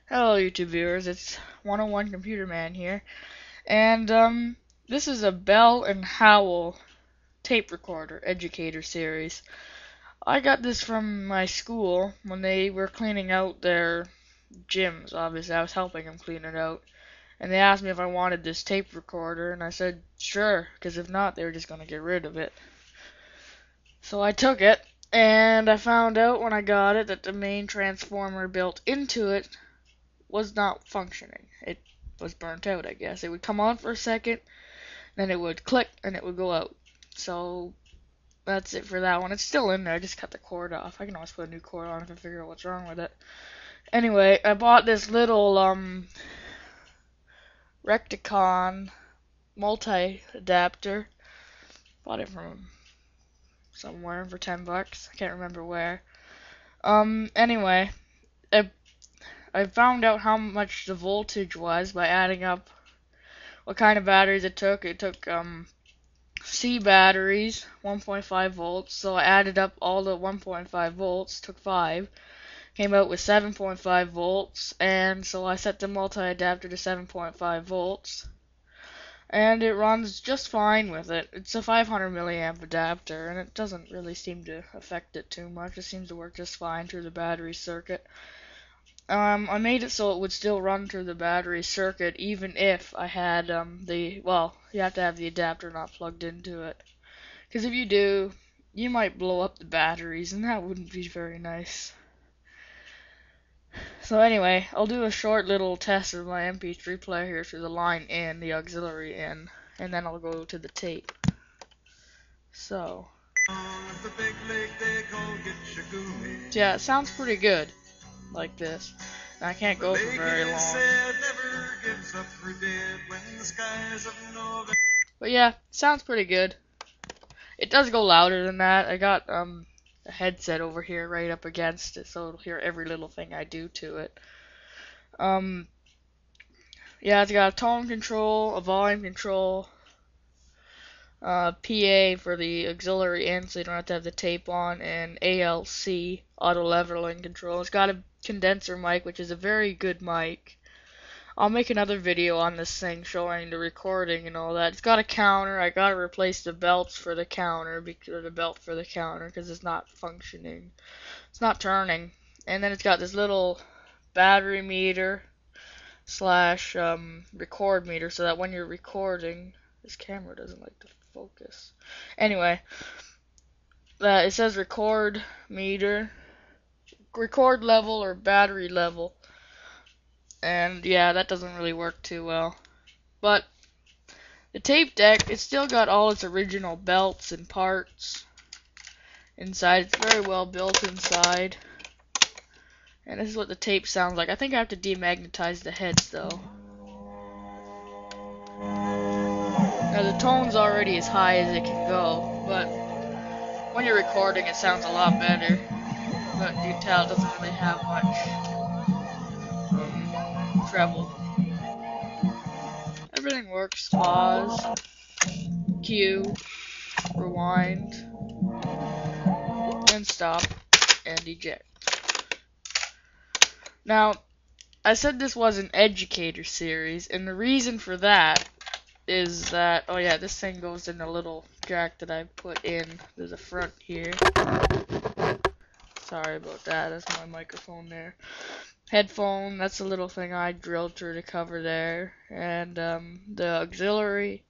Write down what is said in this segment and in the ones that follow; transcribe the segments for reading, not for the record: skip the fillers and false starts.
Hello YouTube viewers, it's 101 Computer Man here, and this is a Bell and Howell tape recorder educator series. I got this from my school when they were cleaning out their gyms. Obviously, I was helping them clean it out, and they asked me if I wanted this tape recorder, and I said sure, because if not, they were just gonna get rid of it. So I took it, and I found out when I got it that the main transformer built into it was not functioning. It was burnt out, I guess. It would come on for a second, then it would click, and it would go out. So that's it for that one. It's still in there. I just cut the cord off. I can always put a new cord on if I figure out what's wrong with it. Anyway, I bought this little Recticon multi-adapter. Bought it from somewhere for 10 bucks. I can't remember where. Anyway, I found out how much the voltage was by adding up what kind of batteries it took. It took C batteries, 1.5 volts. So I added up all the 1.5 volts, took 5, came out with 7.5 volts, and so I set the multi-adapter to 7.5 volts, and it runs just fine with it. It's a 500 milliamp adapter, and it doesn't really seem to affect it too much. It seems to work just fine through the battery circuit. I made it so it would still run through the battery circuit even if I had well, you have to have the adapter not plugged into it. Because if you do, you might blow up the batteries, and that wouldn't be very nice. So anyway, I'll do a short little test of my MP3 player here through the line in, the auxiliary in, and then I'll go to the tape. So yeah, it sounds pretty good like this. And I can't go for very long. But yeah, sounds pretty good. It does go louder than that. I got a headset over here right up against it, so it'll hear every little thing I do to it. Yeah, it's got a tone control, a volume control, PA for the auxiliary in, so you don't have to have the tape on, and ALC, auto leveling control. It's got a condenser mic, which is a very good mic. I'll make another video on this thing showing the recording and all that. It's got a counter. I gotta replace the belts for the counter, or the belt for the counter, because it's not functioning. It's not turning. And then it's got this little battery meter slash record meter, so that when you're recording, this camera doesn't like to focus. Anyway, it says record meter, record level or battery level. And yeah, that doesn't really work too well. But the tape deck, it's still got all its original belts and parts inside. It's very well built inside. And this is what the tape sounds like. I think I have to demagnetize the heads though. Now the tone's already as high as it can go, but when you're recording it sounds a lot better. But you can tell it doesn't really have much treble. Everything works. Pause, cue, rewind, and stop, and eject. Now, I said this was an educator series, and the reason for that is that, oh yeah, this thing goes in a little jack that I put in. There's a front here. Sorry about that, that's my microphone there. Headphone, that's a little thing I drilled through the cover there. And the auxiliary,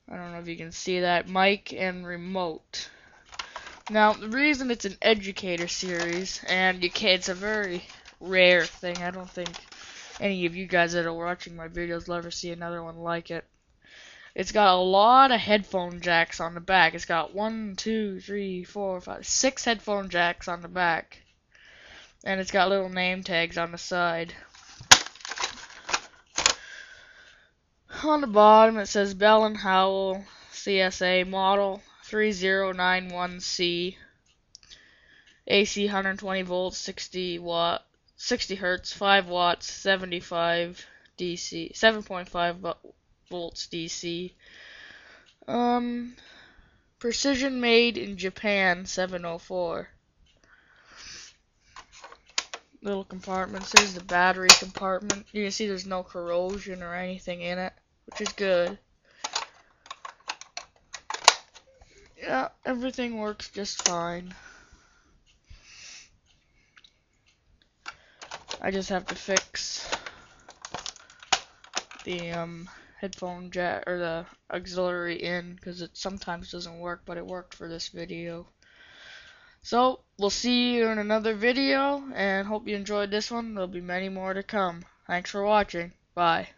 I don't know if you can see that, mic and remote. Now, the reason it's an educator series, and it's a very rare thing, I don't think any of you guys that are watching my videos will ever see another one like it. It's got a lot of headphone jacks on the back. It's got 1, 2, 3, 4, 5, 6 headphone jacks on the back. And it's got little name tags on the side. On the bottom it says Bell & Howell CSA model 3091C, AC 120 volts, 60 hertz, 5 watts, 75 DC, 7.5 volts DC. Precision made in Japan 704. little compartments. There's the battery compartment. You can see there's no corrosion or anything in it, which is good. Yeah, everything works just fine. I just have to fix the headphone jack or the auxiliary in because it sometimes doesn't work, but it worked for this video. So we'll see you in another video, and hope you enjoyed this one. There'll be many more to come. Thanks for watching. Bye.